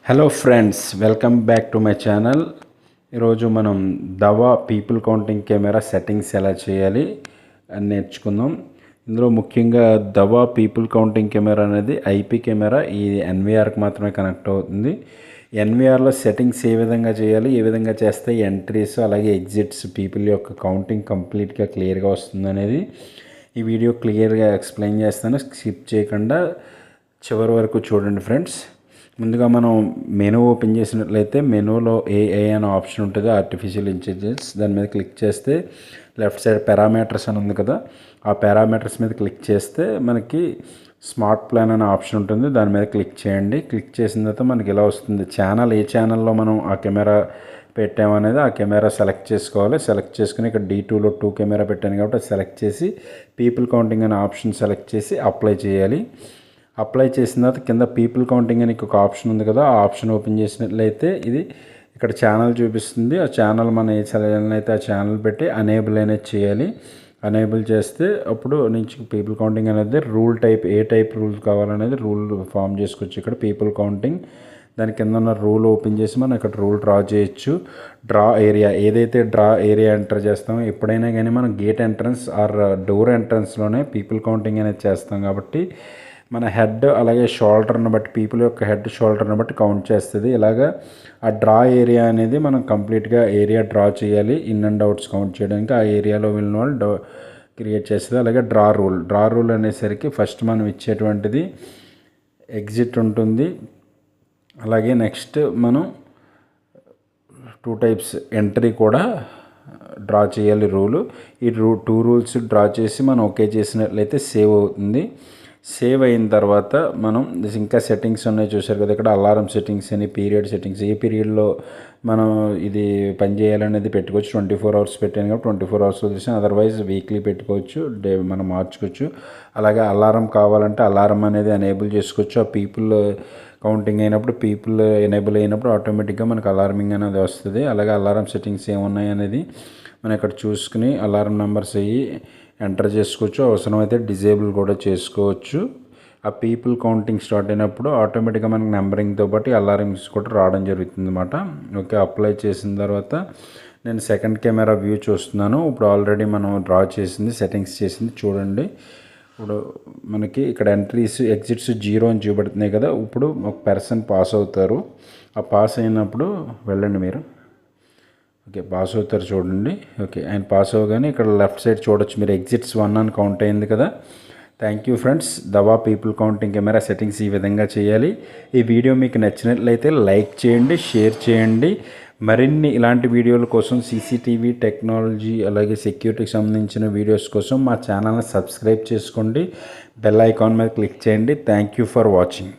Hello friends, welcome back to my channel. ఈరోజు మనం దవా people counting camera settings ఎలా చేయాలి అని నేర్చుకుందాం. ఇందులో ముఖ్యంగా దవా పీపుల్ కౌంటింగ్ కెమెరా అనేది ఐపీ కెమెరా. ఈ ఎన్విఆర్కి మాత్రమే కనెక్ట్ అవుతుంది. ఎన్విఆర్లో సెట్టింగ్స్ ఏ విధంగా చేయాలి, ఏ విధంగా చేస్తే ఎంట్రీస్ అలాగే ఎగ్జిట్స్ పీపుల్ యొక్క కౌంటింగ్ కంప్లీట్గా క్లియర్గా వస్తుంది అనేది ఈ వీడియో క్లియర్గా ఎక్స్ప్లెయిన్ చేస్తాను. స్కిప్ చేయకుండా చివరి వరకు చూడండి ఫ్రెండ్స్. ముందుగా మనం మెనూ ఓపెన్ చేసినట్లయితే మెనూలో ఏఐ అనే ఆప్షన్ ఉంటుంది, ఆర్టిఫిషియల్ ఇంటెలిజెన్స్. దాని మీద క్లిక్ చేస్తే లెఫ్ట్ సైడ్ పారామీటర్స్ అని ఉంది కదా, ఆ పారామీటర్స్ మీద క్లిక్ చేస్తే మనకి స్మార్ట్ ప్లాన్ అనే ఆప్షన్ ఉంటుంది. దాని మీద క్లిక్ చేయండి. క్లిక్ చేసిన తర్వాత మనకి ఇలా వస్తుంది. ఛానల్ ఏ ఛానల్లో మనం ఆ కెమెరా పెట్టామనేది ఆ కెమెరా సెలెక్ట్ చేసుకోవాలి. సెలెక్ట్ చేసుకుని ఇక్కడ D2లో 2 కెమెరా పెట్టాను కాబట్టి అది సెలెక్ట్ చేసి పీపుల్ కౌంటింగ్ అనే ఆప్షన్ సెలెక్ట్ చేసి అప్లై చేయాలి. అప్లై చేసిన తర్వాత కింద పీపుల్ కౌంటింగ్ అని ఒక ఆప్షన్ ఉంది కదా, ఆ ఆప్షన్ ఓపెన్ చేసినట్లయితే ఇది ఇక్కడ ఛానల్ చూపిస్తుంది. ఆ ఛానల్ మనం ఏ ఛానల్ అయితే ఆ ఛానల్ పెట్టి అనేబుల్ అనేది చేయాలి. అనేబుల్ చేస్తే అప్పుడు నుంచి పీపుల్ కౌంటింగ్ అనేది రూల్ టైప్, ఏ టైప్ రూల్ కావాలనేది రూల్ ఫామ్ చేసుకోవచ్చు. ఇక్కడ పీపుల్ కౌంటింగ్ దాని కింద ఉన్న రూల్ ఓపెన్ చేసి మనం ఇక్కడ రూల్ డ్రా చేయొచ్చు. డ్రా ఏరియా, ఏదైతే డ్రా ఏరియా ఎంటర్ చేస్తామో ఎప్పుడైనా కానీ మనం గేట్ ఎంట్రన్స్ ఆర్ డోర్ ఎంట్రన్స్లోనే పీపుల్ కౌంటింగ్ అనేది చేస్తాం కాబట్టి మన హెడ్ అలాగే షోల్డర్ని బట్టి, పీపుల్ యొక్క హెడ్ షోల్డర్ని బట్టి కౌంట్ చేస్తుంది. ఇలాగా ఆ డ్రా ఏరియా అనేది మనం కంప్లీట్గా ఏరియా డ్రా చేయాలి. ఇన్ అండ్ అవుట్స్ కౌంట్ చేయడానికి ఆ ఏరియాలో వెళ్ళిన వాళ్ళు క్రియేట్ చేస్తుంది. అలాగే డ్రా రూల్ అనేసరికి ఫస్ట్ మనం ఇచ్చేటువంటిది ఎగ్జిట్ ఉంటుంది. అలాగే నెక్స్ట్ మనం 2 టైప్స్ ఎంట్రీ కూడా డ్రా చేయాలి రూలు. ఈ 2 రూల్స్ డ్రా చేసి మనం ఓకే చేసినట్లయితే సేవ్ అవుతుంది. సేవ్ అయిన తర్వాత మనం ఇంకా సెట్టింగ్స్ ఉన్నాయి చూసారు కదా, ఇక్కడ అలారం సెట్టింగ్స్ అని, పీరియడ్ సెట్టింగ్స్, ఏ పీరియడ్లో మనం ఇది పని చేయాలనేది పెట్టుకోవచ్చు. 24 అవర్స్ పెట్టాను కాబట్టి 24 అవర్స్ వదిలేసాను. అదర్వైజ్ వీక్లీ పెట్టుకోవచ్చు, మనం మార్చుకోవచ్చు. అలాగే అలారం కావాలంటే అలారం అనేది ఎనేబుల్ చేసుకోవచ్చు. ఆ పీపుల్ కౌంటింగ్ అయినప్పుడు, పీపుల్ ఎనేబుల్ అయినప్పుడు ఆటోమేటిక్గా మనకు అలారమింగ్ అనేది వస్తుంది. అలాగే అలారం సెట్టింగ్స్ ఏమున్నాయి అనేది మనం ఇక్కడ చూసుకుని అలారం నెంబర్స్ అయ్యి ఎంటర్ చేసుకోవచ్చు. అవసరమైతే డిజేబుల్ కూడా చేసుకోవచ్చు. ఆ పీపుల్ కౌంటింగ్ స్టార్ట్ అయినప్పుడు ఆటోమేటిక్గా మనకి నెంబరింగ్తో పాటు అలారమ్స్ కూడా రావడం జరుగుతుంది అన్నమాట. ఓకే, అప్లై చేసిన తర్వాత నేను సెకండ్ కెమెరా వ్యూ చూస్తున్నాను. ఇప్పుడు ఆల్రెడీ మనం డ్రా చేసింది, సెట్టింగ్స్ చేసింది చూడండి. ఇప్పుడు మనకి ఇక్కడ ఎంట్రీస్ ఎగ్జిట్స్ 0 అని చూపెడుతున్నాయి కదా. ఇప్పుడు ఒక పర్సన్ పాస్ అవుతారు. ఆ పాస్ అయినప్పుడు వెళ్ళండి మీరు. ఓకే, పాస్ అవుతారు చూడండి. ఓకే, ఆయన పాస్ అవ్వగానే ఇక్కడ లెఫ్ట్ సైడ్ చూడొచ్చు మీరు, ఎగ్జిట్స్ 1 అని కౌంట్ అయింది కదా. Thank you friends. దవా పీపుల్ కౌంటింగ్ కెమెరా సెట్టింగ్స్ ఈ విధంగా చేయాలి. ఈ వీడియో మీకు నచ్చినట్లయితే లైక్ చేయండి, షేర్ చేయండి. మరిన్ని ఇలాంటి వీడియోల కోసం CCTV టెక్నాలజీ అలాగే సెక్యూరిటీకి సంబంధించిన వీడియోస్ కోసం మా ఛానల్ని సబ్స్క్రైబ్ చేసుకోండి. బెల్ ఐకాన్ మీద క్లిక్ చేయండి. Thank you for watching.